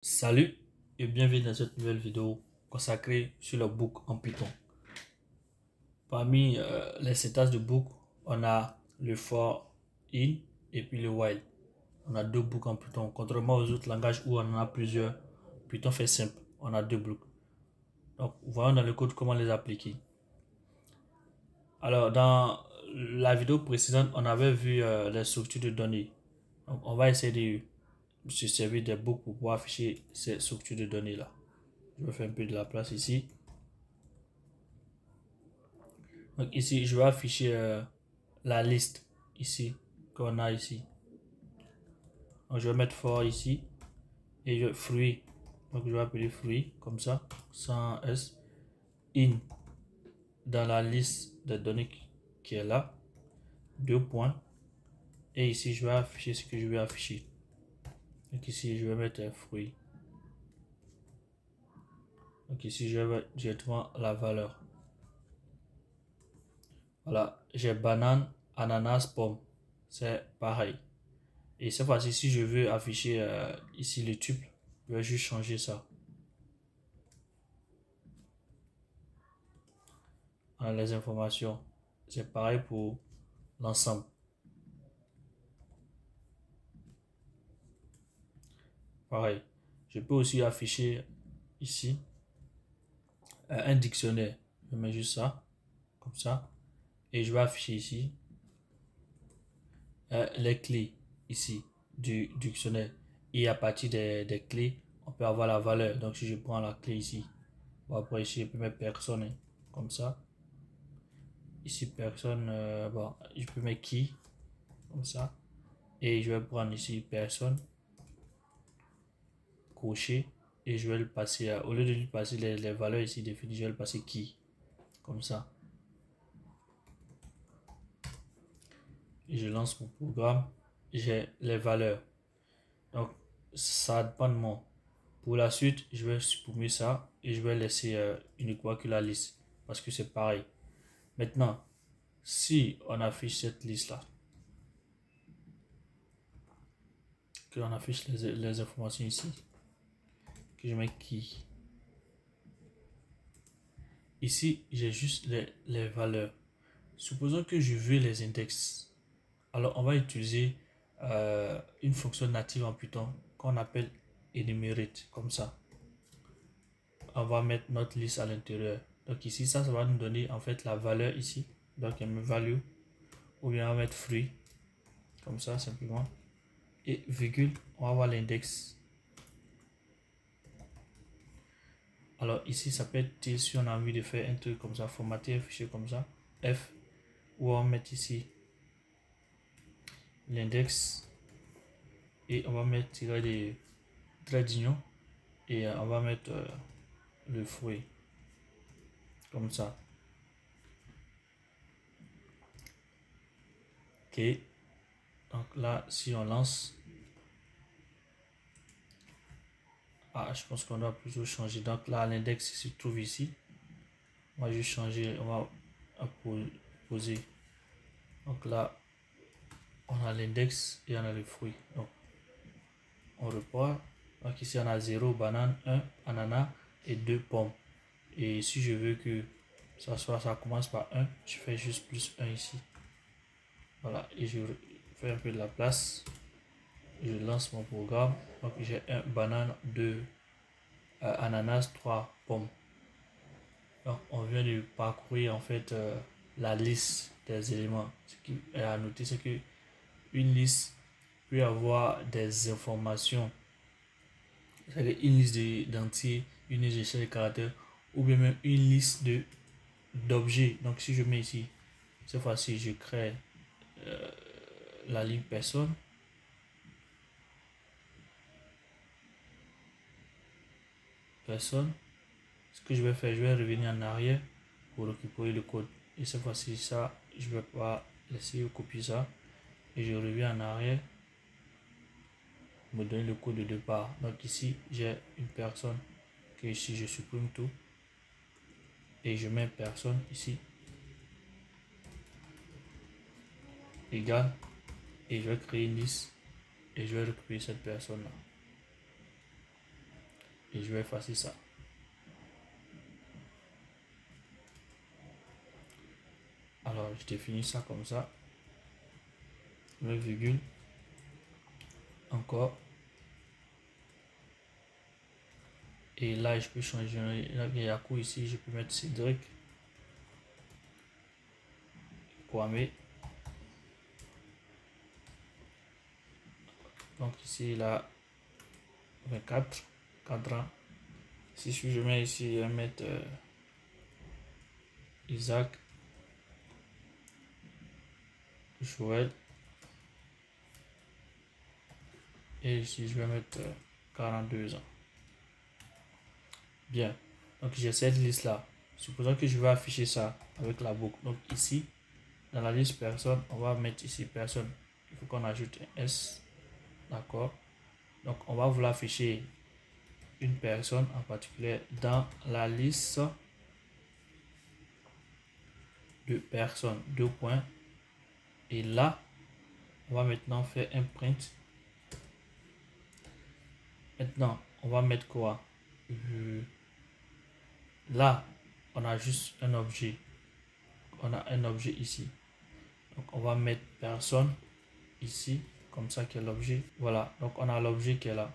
Salut et bienvenue dans cette nouvelle vidéo consacrée sur le book en Python. Parmi les syntaxes de book, on a le for, in et puis le while. On a deux books en Python. Contrairement aux autres langages où on en a plusieurs, Python fait simple. On a deux blocs. Donc, voyons dans le code comment les appliquer. Alors, dans la vidéo précédente, on avait vu les structures de données. Donc, on va essayer de se servir des books pour pouvoir afficher ces structures de données là. Je vais faire un peu de la place ici. Donc ici, je vais afficher la liste ici qu'on a ici. Donc je vais mettre for ici et fruit. Donc je vais appeler fruit comme ça, sans S. In dans la liste de données qui est là. Deux points. Et ici, je vais afficher ce que je vais afficher. Donc ici, je vais mettre fruit. Donc ici, je vais mettre directement la valeur. Voilà, j'ai banane, ananas, pomme. C'est pareil. Et cette fois-ci, si je veux afficher ici le tuple, je vais juste changer ça. Les informations, c'est pareil pour l'ensemble. Pareil. Je peux aussi afficher ici un dictionnaire. Je mets juste ça, comme ça. Et je vais afficher ici les clés ici du dictionnaire. Et à partir des clés, on peut avoir la valeur. Donc si je prends la clé ici, bon, après ici, je peux mettre personne, hein, comme ça. Ici, personne, bon, je peux mettre qui, comme ça. Et je vais prendre ici personne, cocher. Et je vais le passer, au lieu de lui passer les valeurs ici définies, je vais le passer qui, comme ça. Et je lance mon programme. J'ai les valeurs. Donc, ça dépend de moi. Pour la suite, je vais supprimer ça et je vais laisser uniquement que la liste. Parce que c'est pareil. Maintenant, si on affiche cette liste-là, que on affiche les informations ici, que je mets qui. Ici, j'ai juste les valeurs. Supposons que je veux les index. Alors, on va utiliser une fonction native en Python qu'on appelle enumerate, comme ça. On va mettre notre liste à l'intérieur. Donc ici, ça va nous donner en fait la valeur ici. Donc, me value. Ou bien on va mettre free, comme ça, simplement. Et virgule, on va avoir l'index. Alors ici, ça peut être si on a envie de faire un truc comme ça, formater un fichier comme ça, F, ou on va mettre ici l'index et on va mettre tirer des traits d'union et on va mettre le fruit comme ça. Ok, donc là, si on lance, je pense qu'on doit plutôt changer. Donc là, l'index se trouve ici. On va juste changer, on va poser. Donc là, on a l'index et on a le fruit. Donc, on repart. Donc ici, on a 0, banane, 1, ananas et 2 pommes. Et si je veux que ça commence par 1, je fais juste plus 1 ici. Voilà, et je fais un peu de la place. Je lance mon programme. Donc j'ai 1 banane, 2 ananas, 3 pommes. Donc on vient de parcourir en fait la liste des éléments. Ce qui est à noter, c'est que une liste peut avoir des informations, c'est-à-dire une liste d'entiers, une liste de caractères, ou bien même une liste d'objets. Donc si je mets ici, cette fois-ci, je crée la ligne personne. Personne. Ce que je vais faire, je vais revenir en arrière pour récupérer le code. Et cette fois-ci, ça, je vais pas laisser copier ça. Et je reviens en arrière. Me donner le code de départ. Donc ici, j'ai une personne que ici, je supprime tout. Et je mets personne ici. Égal. Et je vais créer une liste. Et je vais récupérer cette personne-là. et je vais effacer ça. Alors, je définis ça comme ça. Le virgule. Encore. Et là, je peux changer. Là, il y a coup ici, je peux mettre Cédric Kwame. Donc ici, là, 24 cadran. Si je mets ici, je vais mettre Isaac Joël. Et ici, je vais mettre 42 ans. Bien. Donc, j'ai cette liste-là. Supposons que je vais afficher ça avec la boucle. Donc, ici, dans la liste personne, on va mettre ici personne. Il faut qu'on ajoute un S. D'accord. Donc, on va vouloir afficher une personne en particulier dans la liste de personnes. Deux points. Et là, on va maintenant faire un print. Maintenant, on va mettre quoi? Là, on a juste un objet. On a un objet ici. Donc, on va mettre personne ici. Comme ça, qu'il y a l'objet. Voilà. Donc, on a l'objet qui est là.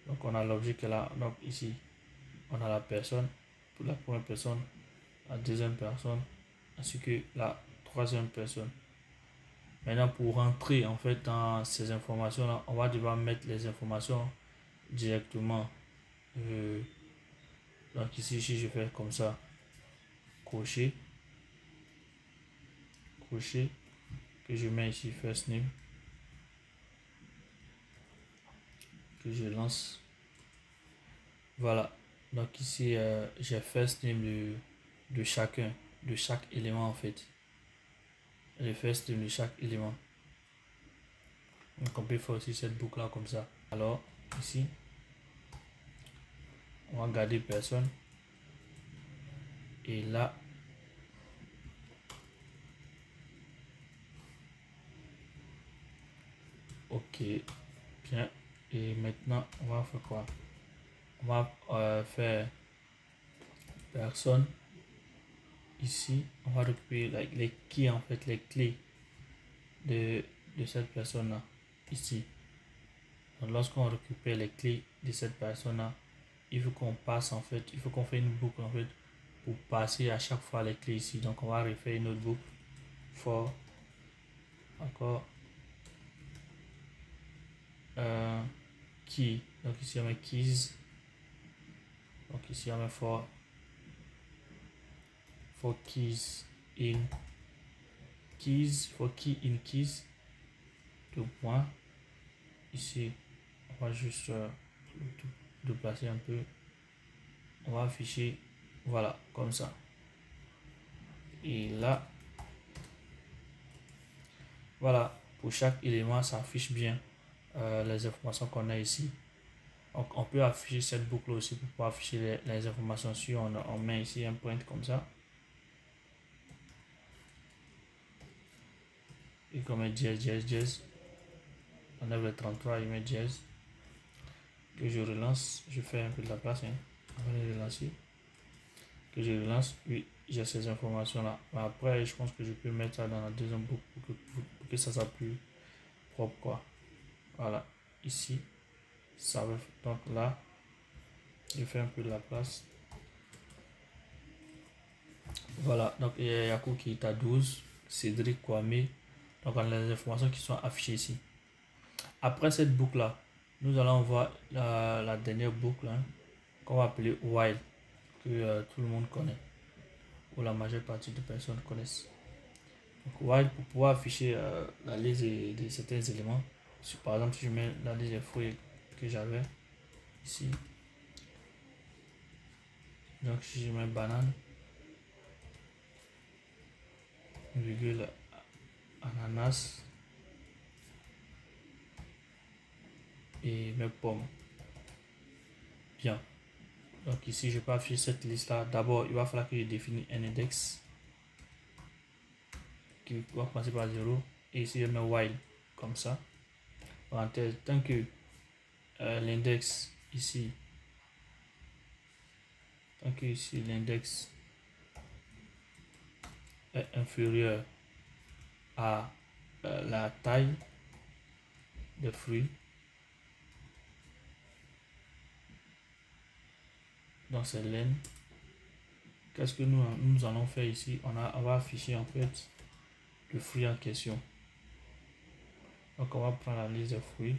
Donc, on a l'objet qui est là. Donc, ici, on a la personne. Pour la première personne, la deuxième personne, ainsi que la troisième personne. Maintenant, pour rentrer en fait dans ces informations-là, on va devoir mettre les informations directement. Donc ici, si je fais comme ça, cocher, que je mets ici first name, que je lance. Voilà. Donc ici, j'ai first name de chacun, de chaque élément en fait. Le first name de chaque élément. Donc on peut faire aussi cette boucle là comme ça. Alors ici, on va garder personne. Et là, ok, bien. Et maintenant, on va faire quoi? On va faire personne. Ici, on va récupérer les keys, en fait, les clés de cette personne-là. Ici. Donc, lorsqu'on récupère les clés de cette personne-là, il faut qu'on passe, en fait, il faut qu'on fasse une boucle, en fait, pour passer à chaque fois les clés ici. Donc, on va refaire une autre boucle. For. Encore. Key. Donc, ici, on met keys. Donc, ici, on met for keys in keys, for key in keys, deux points. Ici, on va juste déplacer un peu. On va afficher, voilà, comme ça. Et là, voilà, pour chaque élément, ça affiche bien les informations qu'on a ici. Donc, on peut afficher cette boucle aussi pour pouvoir afficher les informations. Si on met ici un print comme ça. Et qu'on met jazz. On enlève le 33 et met jazz. Que je relance, je fais un peu de la place. On va les relancer. Que je relance, oui, j'ai ces informations là. Mais après, je pense que je peux mettre ça dans la deuxième boucle pour que ça soit plus propre, quoi. Voilà, ici, ça va. Donc là, je fais un peu de la place. Voilà, donc il y a Yakou qui est à 12, Cédric Kwame. Donc on a les informations qui sont affichées ici. Après cette boucle là, nous allons voir la dernière boucle qu'on va appeler while, que tout le monde connaît, ou la majeure partie des personnes connaissent. Donc while, pour pouvoir afficher la liste de certains éléments, par exemple si je mets la liste des fruits que j'avais ici, donc si je mets banane, virgule ananas et mes pommes. Bien. Donc ici, je peux afficher cette liste-là. D'abord, il va falloir que je définisse un index qui va commencer par 0. Et ici, je mets while comme ça. Parenthèse, tant que l'index ici Tant que ici l'index est inférieur à la taille des fruits, dans cette laine, qu'est-ce que nous allons faire ici? On va afficher en fait le fruit en question. Donc on va prendre la liste des fruits.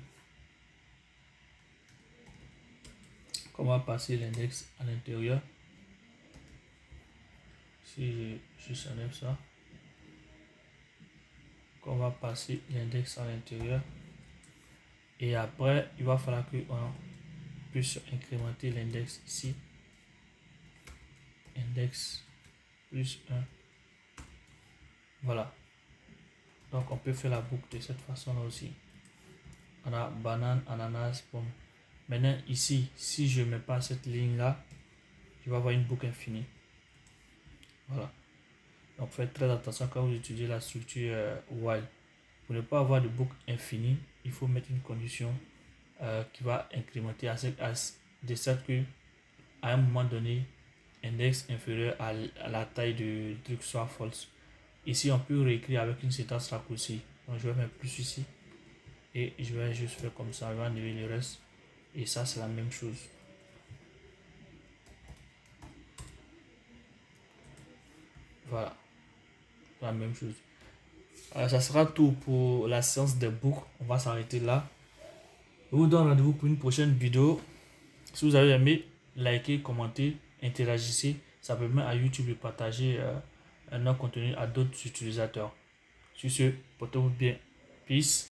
On va passer l'index à l'intérieur. Si je s'enlève ça, on va passer l'index à l'intérieur. Et après, il va falloir qu'on puisse incrémenter l'index ici. Index plus 1. Voilà. Donc on peut faire la boucle de cette façon là aussi. On a banane, ananas, pomme. Maintenant ici, si je ne mets pas cette ligne là, je vais avoir une boucle infinie. Voilà. Donc faites très attention quand vous utilisez la structure while. Pour ne pas avoir de boucle infinie, il faut mettre une condition qui va incrémenter de sorte que à un moment donné, index inférieur à la taille du truc soit false. Ici, on peut réécrire avec une séquence raccourcie. Donc je vais mettre plus ici et je vais juste faire comme ça, je vais enlever le reste et ça c'est la même chose. Voilà, la même chose. Ça sera tout pour la séance des boucles. On va s'arrêter là. Je vous donne rendez-vous pour une prochaine vidéo. Si vous avez aimé, likez, commentez, interagissez. Ça permet à YouTube de partager notre contenu à d'autres utilisateurs. Sur ce, portez-vous bien. Peace.